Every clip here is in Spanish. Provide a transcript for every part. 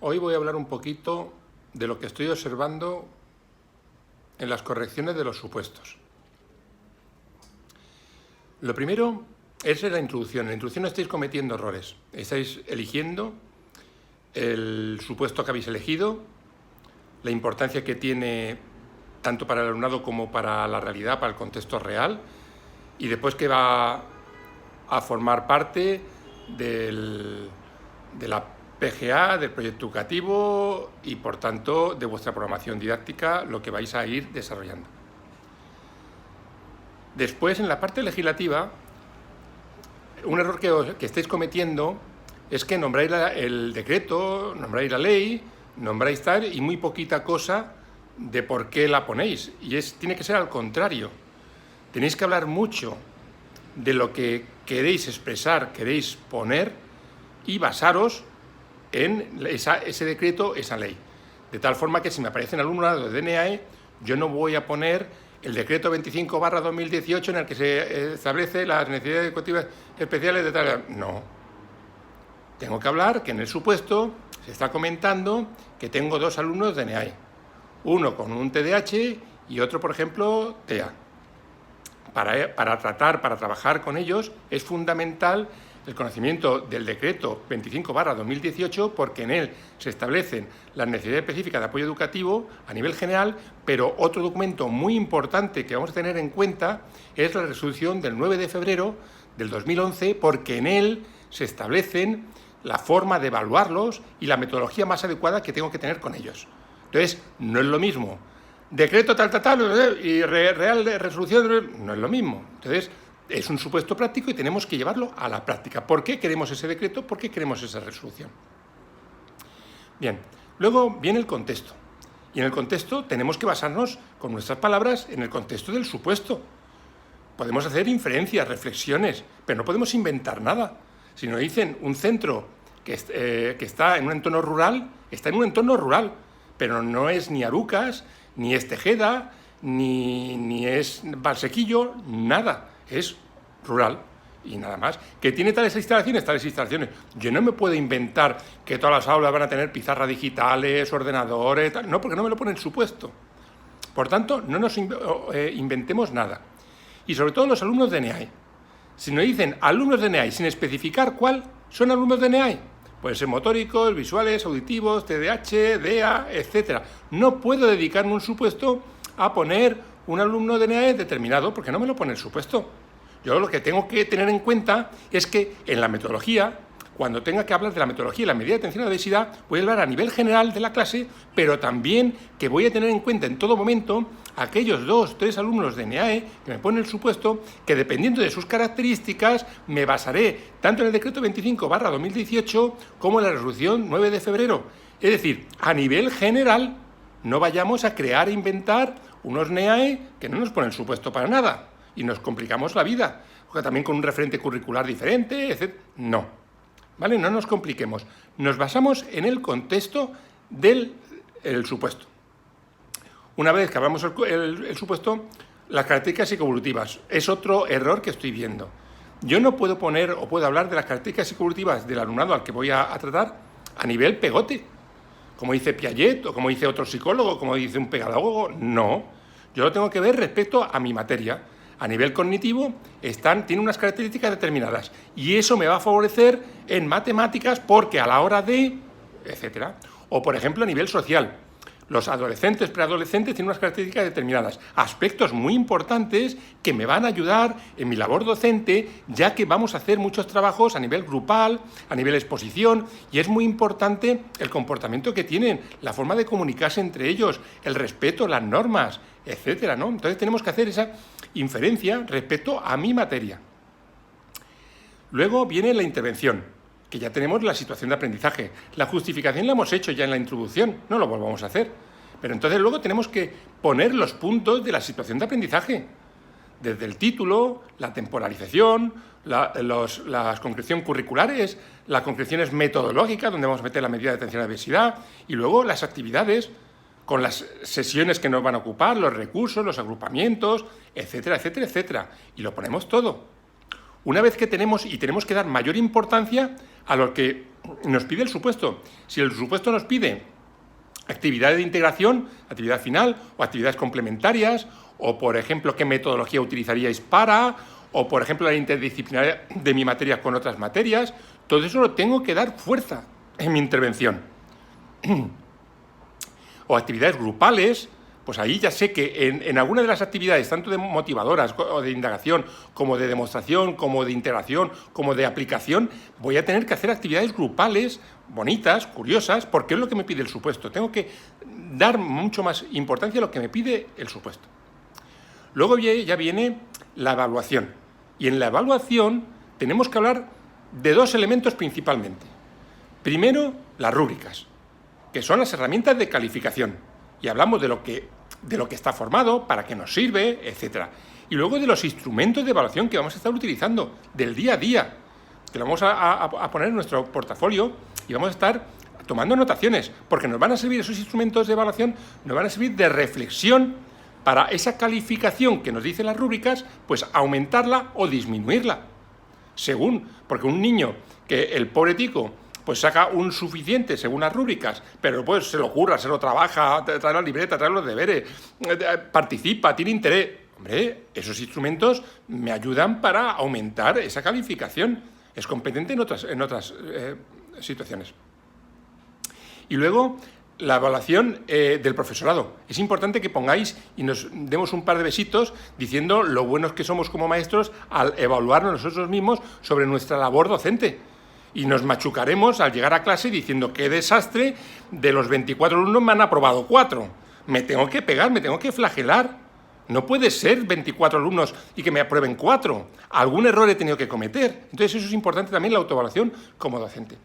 Hoy voy a hablar un poquito de lo que estoy observando en las correcciones de los supuestos. Lo primero es la introducción. En la introducción estáis cometiendo errores. Estáis eligiendo el supuesto que habéis elegido, la importancia que tiene tanto para el alumnado como para la realidad, para el contexto real, y después que va a formar parte de la PGA, del proyecto educativo y, por tanto, de vuestra programación didáctica, lo que vais a ir desarrollando. Después, en la parte legislativa, un error que estáis cometiendo es que nombráis el decreto, nombráis la ley, nombráis tal y muy poquita cosa de por qué la ponéis. Y tiene que ser al contrario. Tenéis que hablar mucho de lo que queréis expresar, queréis poner y basaros en ese decreto, esa ley. De tal forma que si me aparece en alumnado de DNAE, yo no voy a poner el decreto 25/2018 en el que se establece las necesidades educativas especiales de tal. No. Tengo que hablar que en el supuesto se está comentando que tengo dos alumnos de DNAE. Uno con un TDAH y otro, por ejemplo, TEA. Para trabajar con ellos es fundamental el conocimiento del decreto 25/2018 porque en él se establecen las necesidades específicas de apoyo educativo a nivel general, pero otro documento muy importante que vamos a tener en cuenta es la resolución del 9 de febrero del 2011 porque en él se establecen la forma de evaluarlos y la metodología más adecuada que tengo que tener con ellos. Entonces, no es lo mismo decreto tal y real de resolución, no es lo mismo. Entonces, es un supuesto práctico y tenemos que llevarlo a la práctica. ¿Por qué queremos ese decreto? ¿Por qué queremos esa resolución? Bien, luego viene el contexto. Y en el contexto tenemos que basarnos con nuestras palabras en el contexto del supuesto. Podemos hacer inferencias, reflexiones, pero no podemos inventar nada. Si nos dicen un centro que está en un entorno rural, está en un entorno rural, pero no es ni Arucas, ni es Tejeda, ni es Valsequillo, nada. Es rural y nada más. ¿Que tiene tales instalaciones? Yo no me puedo inventar que todas las aulas van a tener pizarras digitales, ordenadores, tal. No, porque no me lo pone el supuesto. Por tanto, no nos inventemos nada. Y sobre todo los alumnos de NEAE. Si nos dicen alumnos de NEAE sin especificar cuál son alumnos de NEAE, pueden ser motóricos, visuales, auditivos, TDAH, DEA, etc. No puedo dedicarme un supuesto a poner un alumno de NEAE determinado porque no me lo pone el supuesto. Yo lo que tengo que tener en cuenta es que en la metodología, cuando tenga que hablar de la metodología y la medida de atención a la diversidad, voy a hablar a nivel general de la clase, pero también que voy a tener en cuenta en todo momento aquellos 2 o 3 alumnos de NEAE que me ponen el supuesto, que dependiendo de sus características me basaré tanto en el decreto 25/2018 como en la resolución 9 de febrero. Es decir, a nivel general, no vayamos a crear e inventar unos NEAE que no nos ponen el supuesto para nada y nos complicamos la vida, porque también con un referente curricular diferente, etc. No, ¿vale? No nos compliquemos. Nos basamos en el contexto del supuesto. Una vez que hablamos el supuesto, las características psicoevolutivas. Es otro error que estoy viendo. Yo no puedo poner o puedo hablar de las características psicoevolutivas del alumnado al que voy a tratar a nivel pegote, como dice Piaget o como dice otro psicólogo, como dice un pedagogo. No, yo lo tengo que ver respecto a mi materia. A nivel cognitivo tiene unas características determinadas y eso me va a favorecer en matemáticas porque a la hora de, etcétera. O, por ejemplo, a nivel social. Los adolescentes, preadolescentes tienen unas características determinadas, aspectos muy importantes que me van a ayudar en mi labor docente, ya que vamos a hacer muchos trabajos a nivel grupal, a nivel exposición, y es muy importante el comportamiento que tienen, la forma de comunicarse entre ellos, el respeto, las normas, etcétera, ¿no? Entonces tenemos que hacer esa inferencia respecto a mi materia. Luego viene la intervención, que ya tenemos la situación de aprendizaje. La justificación la hemos hecho ya en la introducción, no lo volvamos a hacer. Pero entonces luego tenemos que poner los puntos de la situación de aprendizaje. Desde el título, la temporalización, las concreciones curriculares, las concreciones metodológicas, donde vamos a meter la medida de atención a la diversidad, y luego las actividades, con las sesiones que nos van a ocupar, los recursos, los agrupamientos, etcétera, etcétera, etcétera. Y lo ponemos todo. una vez que tenemos que dar mayor importancia a lo que nos pide el supuesto. Si el supuesto nos pide actividades de integración, actividad final o actividades complementarias, o por ejemplo, qué metodología utilizaríais para, o por ejemplo, la interdisciplinaridad de mi materia con otras materias, todo eso lo tengo que dar fuerza en mi intervención. O actividades grupales, pues ahí ya sé que en alguna de las actividades, tanto de motivadoras o de indagación, como de demostración, como de integración, como de aplicación, voy a tener que hacer actividades grupales, bonitas, curiosas, porque es lo que me pide el supuesto. Tengo que dar mucho más importancia a lo que me pide el supuesto. Luego ya viene la evaluación. Y en la evaluación tenemos que hablar de dos elementos principalmente. Primero, las rúbricas, que son las herramientas de calificación. Y hablamos de lo que está formado, para qué nos sirve, etc. Y luego de los instrumentos de evaluación que vamos a estar utilizando del día a día, que lo vamos a poner en nuestro portafolio y vamos a estar tomando anotaciones, porque nos van a servir esos instrumentos de evaluación, nos van a servir de reflexión para esa calificación que nos dicen las rúbricas, pues aumentarla o disminuirla. Según, porque un niño que el pobre tico pues saca un suficiente según las rúbricas, pero pues se lo curra, se lo trabaja, trae la libreta, trae los deberes, participa, tiene interés. Hombre, esos instrumentos me ayudan para aumentar esa calificación. Es competente en otras situaciones. Y luego, la evaluación del profesorado. Es importante que pongáis y nos demos un par de besitos diciendo lo buenos que somos como maestros al evaluarnos nosotros mismos sobre nuestra labor docente. Y nos machucaremos al llegar a clase diciendo qué desastre, de los 24 alumnos me han aprobado 4. Me tengo que pegar, me tengo que flagelar. No puede ser 24 alumnos y que me aprueben 4. Algún error he tenido que cometer. Entonces eso es importante también, la autoevaluación como docente.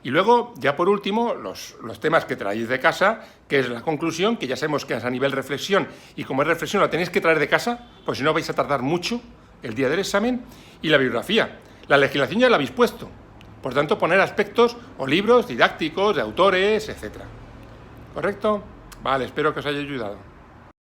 Y luego, ya por último, los temas que traéis de casa, que es la conclusión, que ya sabemos que es a nivel reflexión, y como es reflexión la tenéis que traer de casa, pues si no vais a tardar mucho el día del examen, y la bibliografía. La legislación ya la habéis puesto. Por tanto, poner aspectos o libros didácticos, de autores, etc. ¿Correcto? Vale, espero que os haya ayudado.